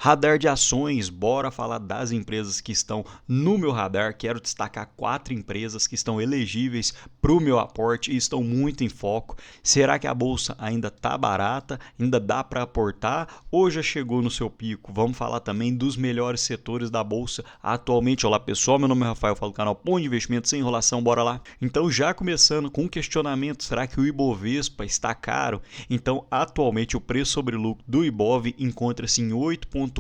Radar de ações, bora falar das empresas que estão no meu radar. Quero destacar 4 empresas que estão elegíveis para o meu aporte e estão muito em foco. Será que a bolsa ainda está barata? Ainda dá para aportar ou já chegou no seu pico? Vamos falar também dos melhores setores da bolsa atualmente. Olá pessoal, meu nome é Rafael, falo do canal Ponto de Investimento sem enrolação, bora lá. Então já começando com um questionamento, será que o Ibovespa está caro? Então atualmente o preço sobre lucro do Ibov encontra-se em 8,1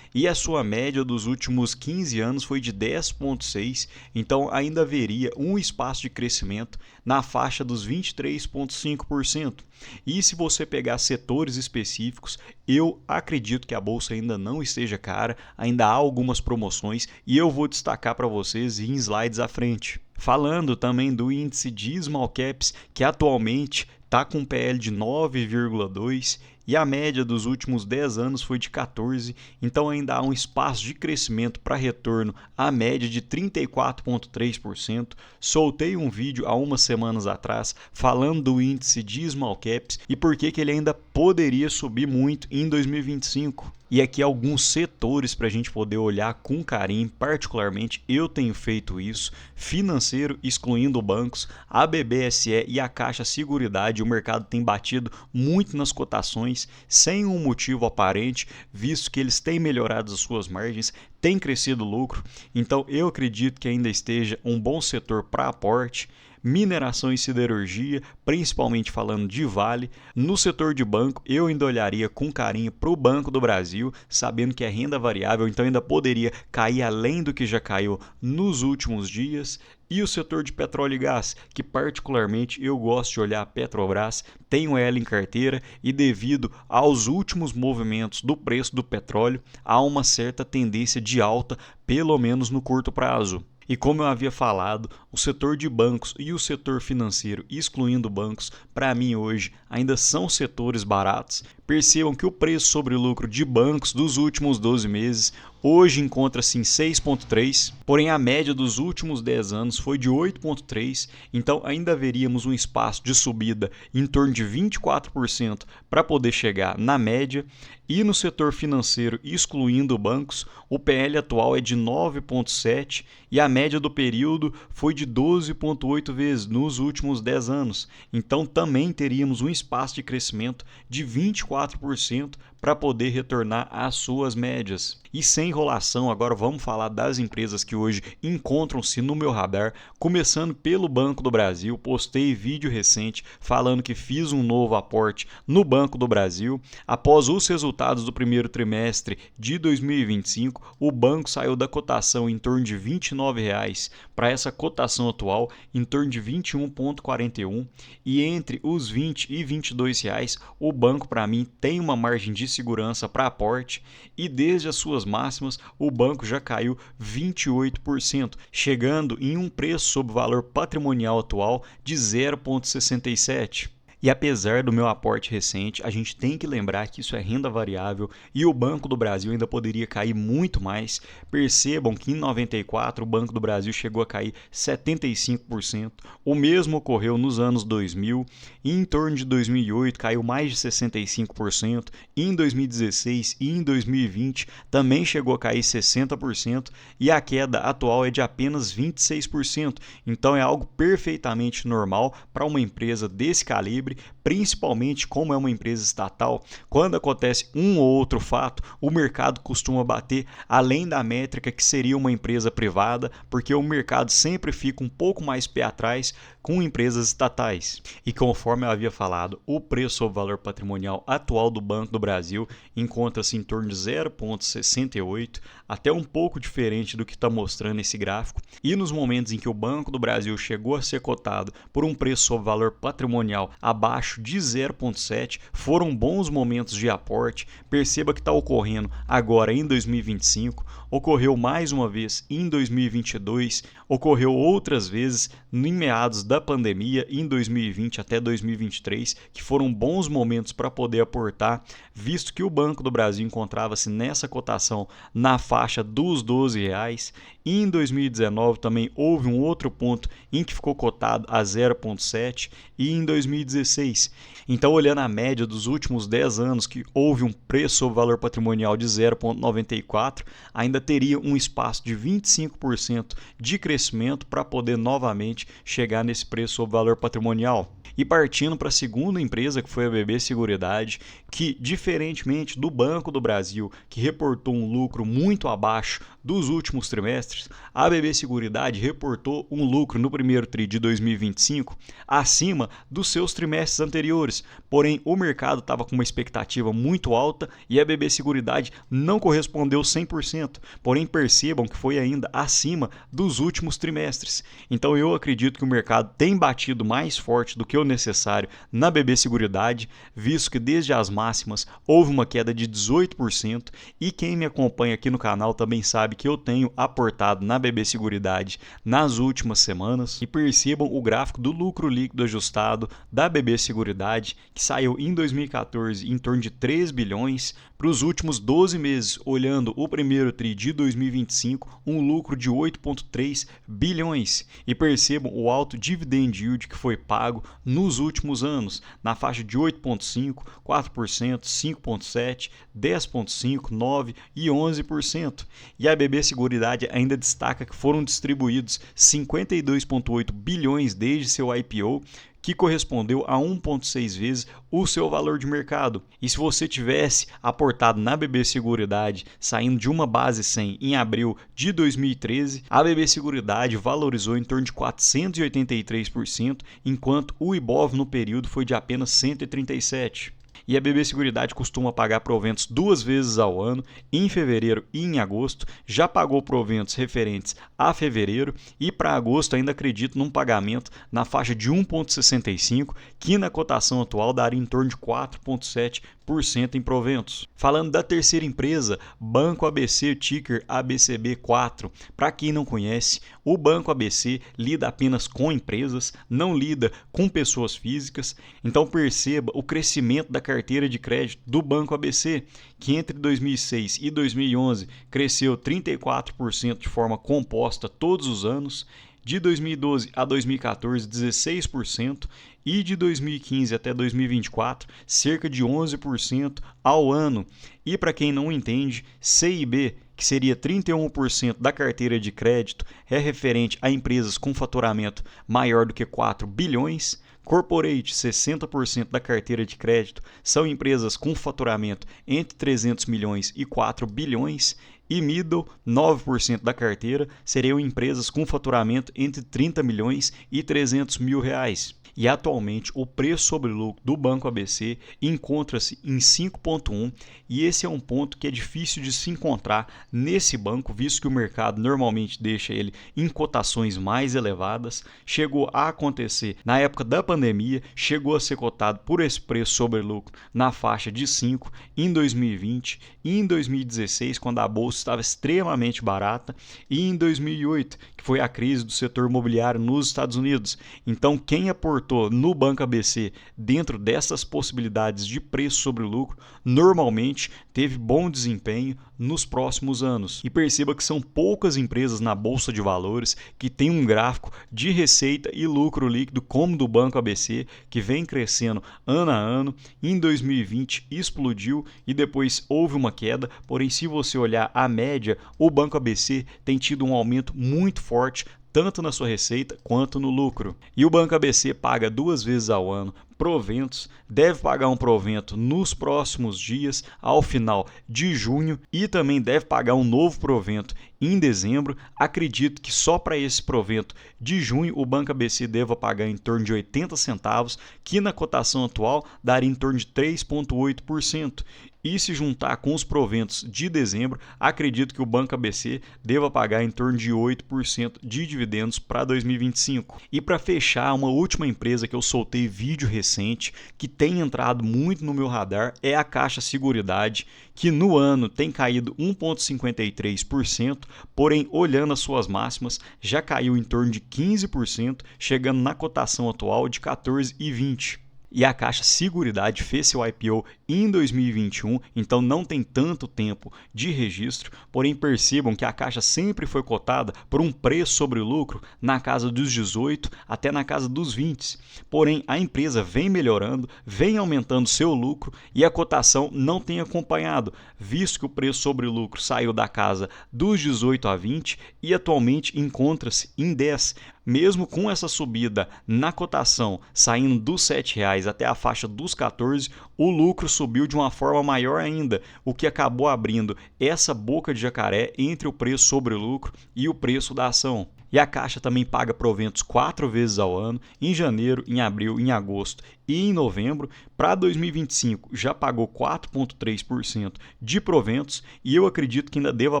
e a sua média dos últimos 15 anos foi de 10,6, então ainda haveria um espaço de crescimento na faixa dos 23,5%. E se você pegar setores específicos, eu acredito que a bolsa ainda não esteja cara, ainda há algumas promoções e eu vou destacar para vocês em slides à frente. Falando também do índice de Small Caps, que atualmente está com um PL de 9,2 e a média dos últimos 10 anos foi de 14, então ainda há um espaço de crescimento para retorno à média de 34,3%. Soltei um vídeo há umas semanas atrás falando do índice de Small Caps e por que ele ainda poderia subir muito em 2025. E aqui alguns setores para a gente poder olhar com carinho, particularmente eu tenho feito isso, financeiro excluindo bancos, a BBSE e a Caixa Seguridade, o mercado tem batido muito nas cotações, sem um motivo aparente, visto que eles têm melhorado as suas margens, têm crescido o lucro, então eu acredito que ainda esteja um bom setor para aporte. Mineração e siderurgia, principalmente falando de Vale. No setor de banco, eu ainda olharia com carinho para o Banco do Brasil, sabendo que é renda variável, então ainda poderia cair além do que já caiu nos últimos dias. E o setor de petróleo e gás, que particularmente eu gosto de olhar a Petrobras, tenho ela em carteira e devido aos últimos movimentos do preço do petróleo, há uma certa tendência de alta, pelo menos no curto prazo. E como eu havia falado, o setor de bancos e o setor financeiro, excluindo bancos, para mim hoje ainda são setores baratos. Percebam que o preço sobre lucro de bancos dos últimos 12 meses hoje encontra-se em 6,3, porém a média dos últimos 10 anos foi de 8,3, então ainda haveríamos um espaço de subida em torno de 24% para poder chegar na média. E no setor financeiro, excluindo bancos, o PL atual é de 9,7 e a média do período foi de 12,8 vezes nos últimos 10 anos. Então também teríamos um espaço de crescimento de 24% para poder retornar às suas médias. E sem enrolação, agora vamos falar das empresas que hoje encontram-se no meu radar, começando pelo Banco do Brasil. Postei vídeo recente falando que fiz um novo aporte no Banco do Brasil. Após os resultados do primeiro trimestre de 2025, o banco saiu da cotação em torno de R$ 29,00 para essa cotação atual em torno de 21,41, e entre os 20 e 22 reais, o banco para mim tem uma margem de segurança para aporte e desde as suas máximas o banco já caiu 28%, chegando em um preço sobre o valor patrimonial atual de 0,67. E apesar do meu aporte recente, a gente tem que lembrar que isso é renda variável e o Banco do Brasil ainda poderia cair muito mais. Percebam que em 94 o Banco do Brasil chegou a cair 75%. O mesmo ocorreu nos anos 2000 e em torno de 2008 caiu mais de 65%. Em 2016 e em 2020 também chegou a cair 60% e a queda atual é de apenas 26%. Então é algo perfeitamente normal para uma empresa desse calibre, principalmente como é uma empresa estatal. Quando acontece um ou outro fato, o mercado costuma bater além da métrica que seria uma empresa privada, porque o mercado sempre fica um pouco mais pé atrás com empresas estatais. E conforme eu havia falado, o preço sobre valor patrimonial atual do Banco do Brasil encontra-se em torno de 0,68, até um pouco diferente do que está mostrando esse gráfico. E nos momentos em que o Banco do Brasil chegou a ser cotado por um preço sobre valor patrimonial abaixo de 0,7, foram bons momentos de aporte. Perceba que está ocorrendo agora em 2025, ocorreu mais uma vez em 2022, ocorreu outras vezes em meados da pandemia, em 2020 até 2023, que foram bons momentos para poder aportar, visto que o Banco do Brasil encontrava-se nessa cotação na faixa dos R$ 12,00. Em 2019 também houve um outro ponto em que ficou cotado a 0,7 e em 2016 2016. Então, olhando a média dos últimos 10 anos, que houve um preço sobre valor patrimonial de 0,94, ainda teria um espaço de 25% de crescimento para poder novamente chegar nesse preço sobre valor patrimonial. E partindo para a segunda empresa, que foi a BB Seguridade, que, diferentemente do Banco do Brasil, que reportou um lucro muito abaixo dos últimos trimestres, a BB Seguridade reportou um lucro no primeiro tri de 2025 acima dos seus trimestres anteriores. Porém, o mercado estava com uma expectativa muito alta e a BB Seguridade não correspondeu 100%. Porém, percebam que foi ainda acima dos últimos trimestres. Então, eu acredito que o mercado tem batido mais forte do que o necessário na BB Seguridade, visto que desde as máximas houve uma queda de 18%, e quem me acompanha aqui no canal também sabe que eu tenho aportado na BB Seguridade nas últimas semanas. E percebam o gráfico do lucro líquido ajustado da BB Seguridade, que saiu em 2014 em torno de 3 bilhões, para os últimos 12 meses, olhando o primeiro tri de 2025, um lucro de 8,3 bilhões. E percebam o alto dividend yield que foi pago nos últimos anos, na faixa de 8,5%, 4%, 5,7%, 10,5%, 9% e 11%. E a BB Seguridade ainda destaca que foram distribuídos 52,8 bilhões desde seu IPO, que correspondeu a 1,6 vezes o seu valor de mercado. E se você tivesse aportado na BB Seguridade saindo de uma base 100 em abril de 2013, a BB Seguridade valorizou em torno de 483%, enquanto o Ibov no período foi de apenas 137%. E a BB Seguridade costuma pagar proventos 2 vezes ao ano, em fevereiro e em agosto. Já pagou proventos referentes a fevereiro e para agosto ainda acredito num pagamento na faixa de 1,65, que na cotação atual daria em torno de 4,7% em proventos. Falando da terceira empresa, Banco ABC, ticker ABCB4. Para quem não conhece, o Banco ABC lida apenas com empresas, não lida com pessoas físicas. Então perceba o crescimento da carteira de crédito do Banco ABC, que entre 2006 e 2011 cresceu 34% de forma composta todos os anos. De 2012 a 2014, 16%, e de 2015 até 2024, cerca de 11% ao ano. E para quem não entende, CIB, que seria 31% da carteira de crédito, é referente a empresas com faturamento maior do que 4 bilhões. Corporate, 60% da carteira de crédito, são empresas com faturamento entre 300 milhões e 4 bilhões. E middle, 9% da carteira, seriam empresas com faturamento entre 30 milhões e 300 mil reais. E atualmente o preço sobre lucro do Banco ABC encontra-se em 5,1, e esse é um ponto que é difícil de se encontrar nesse banco, visto que o mercado normalmente deixa ele em cotações mais elevadas. Chegou a acontecer na época da pandemia, chegou a ser cotado por esse preço sobre lucro na faixa de 5 em 2020 e em 2016, quando a bolsa estava extremamente barata, e em 2008, que foi a crise do setor imobiliário nos Estados Unidos. Então, quem aportou no Banco ABC dentro dessas possibilidades de preço sobre lucro, normalmente teve bom desempenho nos próximos anos. E perceba que são poucas empresas na Bolsa de Valores que têm um gráfico de receita e lucro líquido como do Banco ABC, que vem crescendo ano a ano. Em 2020 explodiu e depois houve uma queda, porém se você olhar a média, o Banco ABC tem tido um aumento muito forte, tanto na sua receita quanto no lucro. E o Banco ABC paga 2 vezes ao ano proventos, deve pagar um provento nos próximos dias, ao final de junho, e também deve pagar um novo provento em dezembro. Acredito que só para esse provento de junho o Banco ABC deva pagar em torno de 80 centavos, que na cotação atual daria em torno de 3,8%. E se juntar com os proventos de dezembro, acredito que o Banco ABC deva pagar em torno de 8% de dividendos para 2025. E para fechar, uma última empresa que eu soltei vídeo recente, que tem entrado muito no meu radar, é a Caixa Seguridade, que no ano tem caído 1,53%, porém, olhando as suas máximas, já caiu em torno de 15%, chegando na cotação atual de 14,20%. E a Caixa Seguridade fez seu IPO em 2021, então não tem tanto tempo de registro, porém percebam que a Caixa sempre foi cotada por um preço sobre lucro na casa dos 18 até na casa dos 20. Porém, a empresa vem melhorando, vem aumentando seu lucro e a cotação não tem acompanhado, visto que o preço sobre lucro saiu da casa dos 18 a 20 e atualmente encontra-se em 10. Mesmo com essa subida na cotação, saindo dos R$ 7,00 até a faixa dos 14, o lucro subiu de uma forma maior ainda, o que acabou abrindo essa boca de jacaré entre o preço sobre o lucro e o preço da ação. E a Caixa também paga proventos 4 vezes ao ano, em janeiro, em abril, em agosto e em novembro. Para 2025 já pagou 4,3% de proventos e eu acredito que ainda deva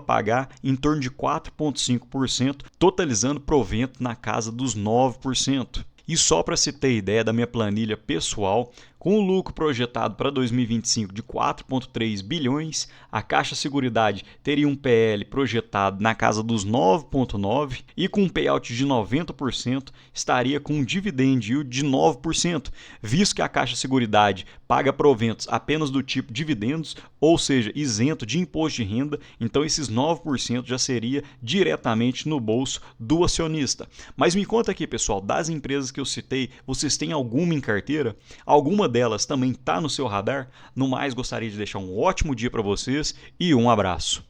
pagar em torno de 4,5%, totalizando provento na casa dos 9%. E só para se ter ideia da minha planilha pessoal, com o lucro projetado para 2025 de 4,3 bilhões, a Caixa Seguridade teria um PL projetado na casa dos 9,9 e com um payout de 90% estaria com um dividend yield de 9%, visto que a Caixa Seguridade paga proventos apenas do tipo dividendos, ou seja, isento de imposto de renda, então esses 9% já seria diretamente no bolso do acionista. Mas me conta aqui, pessoal, das empresas que eu citei, vocês têm alguma em carteira? Alguma delas também está no seu radar? No mais, gostaria de deixar um ótimo dia para vocês e um abraço.